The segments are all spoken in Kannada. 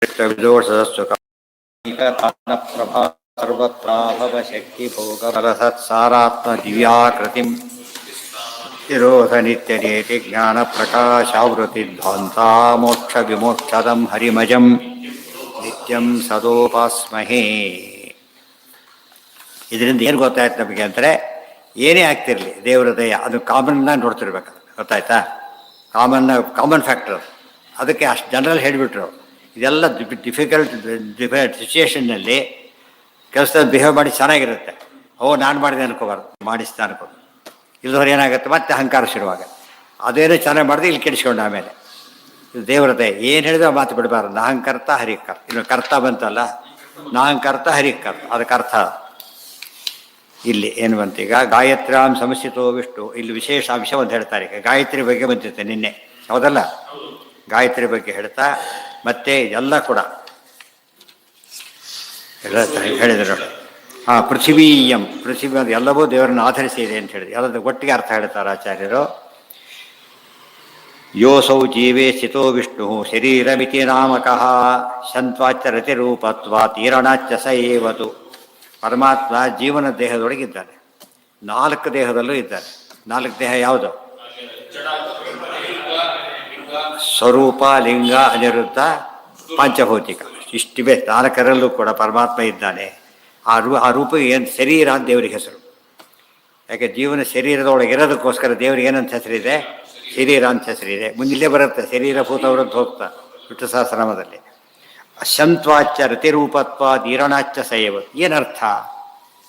ವಿದೋಷದಸ್ಸು ಪ್ರಭಾ ಸರ್ವತ್ರಾಭವ ಶಕ್ತಿ ಭೋಗರಸತ್ಸಾರಾತ್ಮ ದಿವ್ಯಾಕೃತಿಂ ನಿರೋಧ ನಿತ್ಯನೇತಿ ಜ್ಞಾನ ಪ್ರಕಾಶಾವೃತಿ ಧ್ವಂಸಾ ಮೋಕ್ಷ ವಿಮೋಕ್ಷದಂ ಹರಿಮಜಂ ನಿತ್ಯಂ ಸದೋಪಾಸ್ಮಹೇ. ಇದರಿಂದ ಏನು ಗೊತ್ತಾಯ್ತು ನಮಗೆ ಅಂದರೆ, ಏನೇ ಆಗ್ತಿರಲಿ ದೇವರ ದಯ ಅದು ಕಾಮನ್ನ ನೋಡ್ತಿರ್ಬೇಕು. ಗೊತ್ತಾಯ್ತಾ? Common factor. ಅದಕ್ಕೆ ಅಷ್ಟು ಜನರಲ್ಲಿ ಹೇಳಿಬಿಟ್ರು, ಇದೆಲ್ಲ ಡಿಫಿಕಲ್ಟ್ ಸಿಚುಯೇಷನ್ನಲ್ಲಿ ಕೆಲಸದಲ್ಲಿ ಬಿಹೇವ್ ಮಾಡಿ ಚೆನ್ನಾಗಿರುತ್ತೆ. ನಾನು ಮಾಡಿದೆ ಅನ್ಕೋಬಾರ್ದು, ಮಾಡಿಸ್ತಾ ಅನ್ಕೋದು. ಇಲ್ಲದವ್ರು ಏನಾಗುತ್ತೆ, ಮತ್ತೆ ಅಹಂಕಾರ ಶುರುವಾಗುತ್ತೆ. ಅದೇನೋ ಚೆನ್ನಾಗಿ ಮಾಡಿದೆ ಇಲ್ಲಿ ಕೆಡಿಸ್ಕೊಂಡು ಆಮೇಲೆ ಇದು ದೇವರ ದಯ. ಏನು ಹೇಳಿದ್ರೆ ಮಾತು ಬಿಡಬಾರ್ದು. ನಾಹಂಕರ್ತ ಹರಿಕರ್ತ. ಇನ್ನು ಕರ್ತ ಬಂತಲ್ಲ, ನಾಹಂಕರ್ತ ಹರಿಕರ್ತ, ಅದಕ್ಕೆ ಅರ್ಥ ಇಲ್ಲಿ ಏನು ಬಂತೀಗ, ಗಾಯತ್ರ್ಯಾಂ ಸಮಸ್ಯತೋ ವಿಷ್ಣು. ಇಲ್ಲಿ ವಿಶೇಷ ಅಂಶ ಒಂದು ಹೇಳ್ತಾರೆ. ಈಗ ಗಾಯತ್ರಿ ಬಗ್ಗೆ ಬಂದಿರುತ್ತೆ ನಿನ್ನೆ, ಹೌದಲ್ಲ? ಗಾಯತ್ರಿ ಬಗ್ಗೆ ಹೇಳ್ತಾ ಮತ್ತೆ ಎಲ್ಲ ಕೂಡ ಹೇಳಿದರು. ಪೃಥಿವೀಯಂ, ಪೃಥ್ವಿ ಅದು ಎಲ್ಲವೂ ದೇವರನ್ನು ಆಧರಿಸಿದೆ ಅಂತ ಹೇಳಿದ್ರು. ಎಲ್ಲದ ಒಟ್ಟಿಗೆ ಅರ್ಥ ಹೇಳ್ತಾರೆ ಆಚಾರ್ಯರು. ಯೋಸೌ ಜೀವೇ ಸ್ಥಿತೋ ವಿಷ್ಣು ಶರೀರಮಿತಿ ನಾಮಕಃ ಶಂತ್ವಾಚ ರತಿರೂಪತ್ವಾತ್ ಈರಣಾಚ ಸ ಏವತು. ಪರಮಾತ್ಮ ಜೀವನ ದೇಹದೊಳಗಿದ್ದಾನೆ, 4 ದೇಹದಲ್ಲೂ ಇದ್ದಾನೆ. 4 ದೇಹ ಯಾವುದು? ಸ್ವರೂಪ, ಲಿಂಗ, ಅನಿರುದ್ಧ, ಪಂಚಭೌತಿಕ. ಇಷ್ಟಿವೆ 4ರಲ್ಲೂ ಕೂಡ ಪರಮಾತ್ಮ ಇದ್ದಾನೆ. ಆ ರೂಪ ಏನು ಶರೀರ ಅಂತ ದೇವರಿಗೆ ಹೆಸರು. ಯಾಕೆ ಜೀವನ ಶರೀರದೊಳಗೆ ಇರೋದಕ್ಕೋಸ್ಕರ ದೇವರಿಗೆ ಏನಂತ ಹೆಸರಿದೆ? ಶರೀರ ಅಂತ ಹೆಸರಿದೆ. ಮುಂದಿಲ್ಲೇ ಬರುತ್ತೆ ಶರೀರಭೂತವ್ರದ್ದು ಹೋಗ್ತಾ ವಿಷ್ಣು ಸಹಸ್ರನಾಮದಲ್ಲಿ. ಶಂತ್ವಾಚ್ಯ ರತಿರೂಪತ್ವ ಈರಣಾಚ್ಯ ಸಯವ. ಏನರ್ಥ?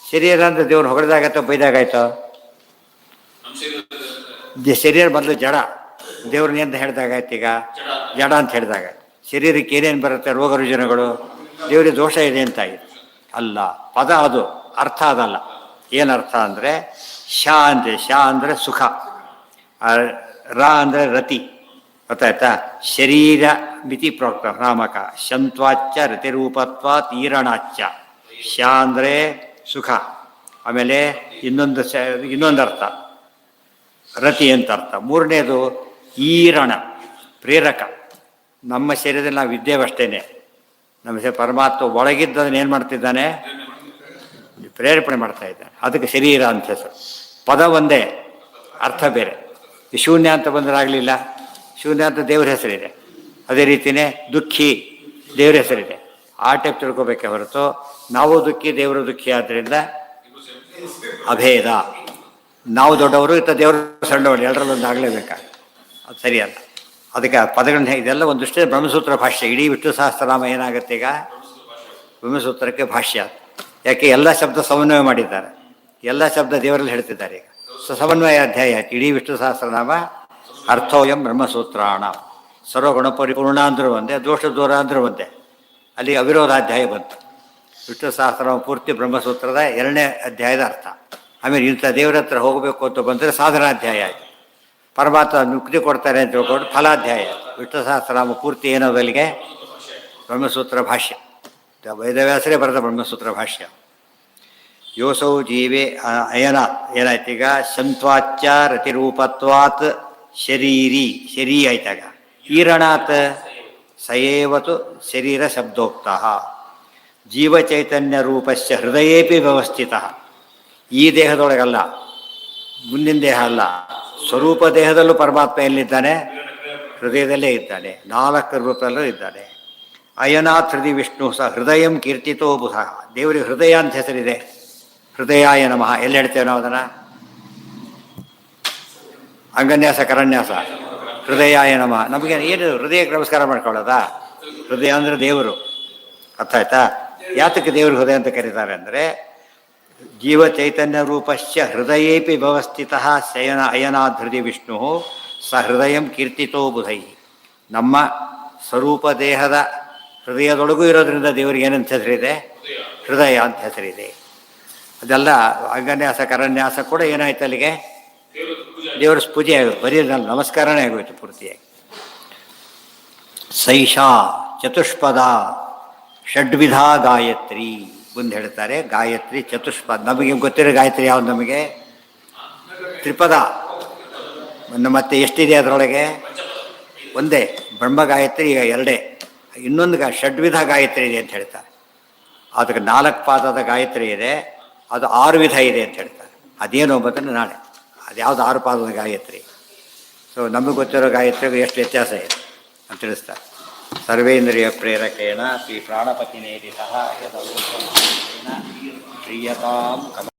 ಶರೀರ ಅಂದರೆ ದೇವ್ರು ಹೊಗಳಿದಾಗಾಯ್ತೋ ಬೈದಾಗಾಯ್ತೋ? ಶರೀರ ಮೊದಲು ಜಡ, ದೇವ್ರನ್ನ ಅಂತ ಹೇಳಿದಾಗಾಯ್ತು. ಈಗ ಜಡ ಅಂತ ಹೇಳಿದಾಗ ಶರೀರಕ್ಕೆ ಏನೇನು ಬರುತ್ತೆ? ರೋಗ ರುಜಿನಗಳು. ದೇವರಿಗೆ ದೋಷ ಇದೆ ಅಂತ ಆಯಿತು ಅಲ್ಲ. ಪದ ಅದು, ಅರ್ಥ ಅದಲ್ಲ. ಏನರ್ಥ ಅಂದರೆ ಶಾ ಅಂದರೆ, ಶಾ ಅಂದರೆ ಸುಖ, ರ ಅಂದರೆ ರತಿ. ಗೊತ್ತಾಯ್ತಾ? ಶರೀರ ಮಿತಿ ಪ್ರೋಕ್ತ ನಾಮಕ ಶಂತ್ವಾಚ್ಯ ರತಿರೂಪತ್ವಾತ್ ಈರಣಾಚ್ಯ. ಶಾ ಅಂದರೆ ಸುಖ. ಆಮೇಲೆ ಇನ್ನೊಂದು ಅರ್ಥ ರತಿ ಅಂತ ಅರ್ಥ. ಮೂರನೇದು ಈರಣ, ಪ್ರೇರಕ. ನಮ್ಮ ಶರೀರದಲ್ಲಿ ನಾವು ಇದ್ದೇವೆ ಅಷ್ಟೇನೆ. ನಮ್ಮ ಪರಮಾತ್ಮ ಒಳಗಿದ್ದದನ್ನು ಏನು ಮಾಡ್ತಿದ್ದಾನೆ? ಪ್ರೇರೇಪಣೆ ಮಾಡ್ತಾ ಇದ್ದಾನೆ. ಅದಕ್ಕೆ ಶರೀರ ಅಂತ ಹೆಸರು. ಪದ ಒಂದೇ, ಅರ್ಥ ಬೇರೆ. ಈ ಶೂನ್ಯ ಅಂತ ಬಂದರಾಗಲಿಲ್ಲ. ಶೂನ್ಯ ಅಂತ ದೇವ್ರ ಹೆಸರಿದೆ. ಅದೇ ರೀತಿಯೇ ದುಃಖಿ, ದೇವ್ರ ಹೆಸರಿದೆ. ಆ ಟೈಪ್ ತಿಳ್ಕೊಬೇಕೆ ಹೊರತು ನಾವು ದುಃಖಿ ದೇವರು ದುಃಖಿ. ಆದ್ದರಿಂದ ಅಭೇದ. ನಾವು ದೊಡ್ಡವರು, ಇತ್ತ ದೇವರು ಸಣ್ಣವರು, ಎಲ್ಲರಲ್ಲೊಂದು ಆಗಲೇಬೇಕಾ? ಅದು ಸರಿಯಲ್ಲ. ಅದಕ್ಕೆ ಪದಗಳನ್ನ ಇದೆಲ್ಲ ಒಂದಷ್ಟೇ ಬ್ರಹ್ಮಸೂತ್ರ ಭಾಷ್ಯ. ಇಡೀ ವಿಷ್ಣು ಸಹಸ್ರನಾಮ ಏನಾಗುತ್ತೆ ಈಗ? ಬ್ರಹ್ಮಸೂತ್ರಕ್ಕೆ ಭಾಷ್ಯ. ಯಾಕೆ ಎಲ್ಲ ಶಬ್ದ ಸಮನ್ವಯ ಮಾಡಿದ್ದಾರೆ, ಎಲ್ಲ ಶಬ್ದ ದೇವರಲ್ಲಿ ಹೇಳ್ತಿದ್ದಾರೆ. ಈಗ ಸಮನ್ವಯ ಅಧ್ಯಾಯ ಇಡೀ ವಿಷ್ಣು ಸಹಸ್ರನಾಮ. ಅರ್ಥೋಯಂ ಬ್ರಹ್ಮಸೂತ್ರಾಣ. ಸರ್ವಗುಣ ಪರಿಪೂರ್ಣ ಅಂದರೂ ಒಂದೇ, ದೋಷ ದೂರ ಅಂದರೂ ಒಂದೇ. ಅಲ್ಲಿ ಅವಿರೋಧಾಧ್ಯಾಯ ಬಂತು. ವಿಷ್ಣು ಸಹಸ್ರನಾಮ ಪೂರ್ತಿ ಬ್ರಹ್ಮಸೂತ್ರದ 2ನೇ ಅಧ್ಯಾಯದ ಅರ್ಥ. ಆಮೇಲೆ ಇಂಥ ದೇವರ ಹತ್ರ ಹೋಗಬೇಕು ಅಂತ ಬಂದರೆ ಸಾಧನಾಧ್ಯಾಯ ಆಯಿತು. ಪರಮಾತ್ಮ ಮುಕ್ತಿ ಕೊಡ್ತಾರೆ ಅಂತ ತಿಳ್ಕೊಂಡು ಫಲಾಧ್ಯಾಯ. ವಿಷ್ಣು ಸಹಸ್ರನಾಮ ಪೂರ್ತಿ ಏನೋದಲ್ಲಿಗೆ ಬ್ರಹ್ಮಸೂತ್ರ ಭಾಷ್ಯ. ವೇದವ್ಯಾಸರೇ ಬರೆದ ಬ್ರಹ್ಮಸೂತ್ರ ಭಾಷ್ಯ. ಯೋಸೌ ಜೀವೇ ಅಯನಾತ್. ಏನಾಯ್ತು ಈಗ? ಶಂತ್ವಾಚ್ಯ ರತಿರೂಪತ್ವಾತ್ ಶರೀರಿ, ಶರೀ ಆಯ್ತಾಗ. ಈರಣಾತ್ ಸಯೇವತು ಶರೀರ ಶಬ್ದೋಕ್ತ. ಜೀವಚೈತನ್ಯ ರೂಪಸ್ಯ ಹೃದಯೇಪಿ ವ್ಯವಸ್ಥಿತ. ಈ ದೇಹದೊಳಗಲ್ಲ, ಮುಂದಿನ ದೇಹ ಅಲ್ಲ, ಸ್ವರೂಪ ದೇಹದಲ್ಲೂ ಪರಮಾತ್ಮ ಎಲ್ಲಿದ್ದಾನೆ? ಹೃದಯದಲ್ಲೇ ಇದ್ದಾನೆ. 4 ರೂಪದಲ್ಲೂ ಇದ್ದಾನೆ. ಅಯನಾಥ್ ಹೃದಯ ವಿಷ್ಣು ಸಹ ಹೃದಯಂ ಕೀರ್ತಿತೋ ಬುಧ. ದೇವರಿಗೆ ಹೃದಯ ಅಂತ ಹೆಸರಿದೆ. ಹೃದಯಾಯ ನಮಃ. ಎಲ್ಲಿ ಹೇಳ್ತೇವೆ ನಾವು ಅದನ್ನು? ಅಂಗನ್ಯಾಸ ಕರನ್ಯಾಸ. ಹೃದಯಾಯ ನಮಃ. ನಮಗೆ ಏನು ಹೃದಯಕ್ಕೆ ನಮಸ್ಕಾರ ಮಾಡ್ಕೊಳ್ಳೋದಾ? ಹೃದಯ ಅಂದರೆ ದೇವರು. ಅರ್ಥ ಆಯ್ತಾ? ಯಾತಕ್ಕೆ ದೇವರು ಹೃದಯ ಅಂತ ಕರೀತಾರೆ ಅಂದರೆ, ಜೀವ ಚೈತನ್ಯ ರೂಪಸ್ಯ ಹೃದಯೇಪಿ ವ್ಯವಸ್ಥಿತ ಶಯನ ಅಯನಾದ್ ಹೃದಯ ವಿಷ್ಣು ಸ ಹೃದಯಂ ಕೀರ್ತಿತೋ ಬುಧೈ. ನಮ್ಮ ಸ್ವರೂಪ ದೇಹದ ಹೃದಯದೊಳಗೂ ಇರೋದ್ರಿಂದ ದೇವರಿಗೆ ಏನಂತ ಹೆಸರಿದೆ? ಹೃದಯ ಅಂತ ಹೆಸರಿದೆ. ಅದೆಲ್ಲ ಅಂಗನ್ಯಾಸ ಕರನ್ಯಾಸ ಕೂಡ ಏನಾಯ್ತು ಅಲ್ಲಿಗೆ? ದೇವರ ಪೂಜೆ ಆಗೋದು. ಬರೀ ನಮಸ್ಕಾರನೇ ಆಗೋಯ್ತು ಪೂರ್ತಿಯಾಗಿ. ಸೈಷಾ ಚತುಷ್ಪದ ಷಡ್ವಿಧ ಗಾಯತ್ರಿ. ಮುಂದೆ ಹೇಳ್ತಾರೆ ಗಾಯತ್ರಿ ಚತುಷ್ಪದ. ನಮಗೆ ಗೊತ್ತಿರೋ ಗಾಯತ್ರಿ ಯಾವುದು? ನಮಗೆ ತ್ರಿಪದ. ಮತ್ತೆ ಎಷ್ಟಿದೆ ಅದರೊಳಗೆ? ಒಂದೇ ಬ್ರಹ್ಮ ಗಾಯತ್ರಿ. ಈಗ 2 ಇನ್ನೊಂದು ಷಡ್ವಿಧ ಗಾಯತ್ರಿ ಇದೆ ಅಂತ ಹೇಳ್ತಾರೆ. ಅದಕ್ಕೆ 4 ಪಾದದ ಗಾಯತ್ರಿ ಇದೆ, ಅದು 6 ವಿಧ ಇದೆ ಅಂತ ಹೇಳ್ತಾರೆ. ಅದೇನು ಅಂಬುದನ್ನು ನಾಳೆ ಅದು ಯಾವುದು 6 ಪಾದದ ಗಾಯತ್ರಿ. ಸೊ ನಮಗೆ ಗೊತ್ತಿರೋ ಗಾಯತ್ರಿಗೂ ಎಷ್ಟು ವ್ಯತ್ಯಾಸ ಇದೆ ಅಂತ ತಿಳಿಸ್ತಾರೆ. ಸರ್ವೇಂದ್ರಿಯ ಪ್ರೇರಕೇಣ ಶ್ರೀ ಪ್ರಾಣಪತಿ ನೇರಿತಃ ಯದವೋಚನ ಪ್ರೀಯತಾಂ ಕಮ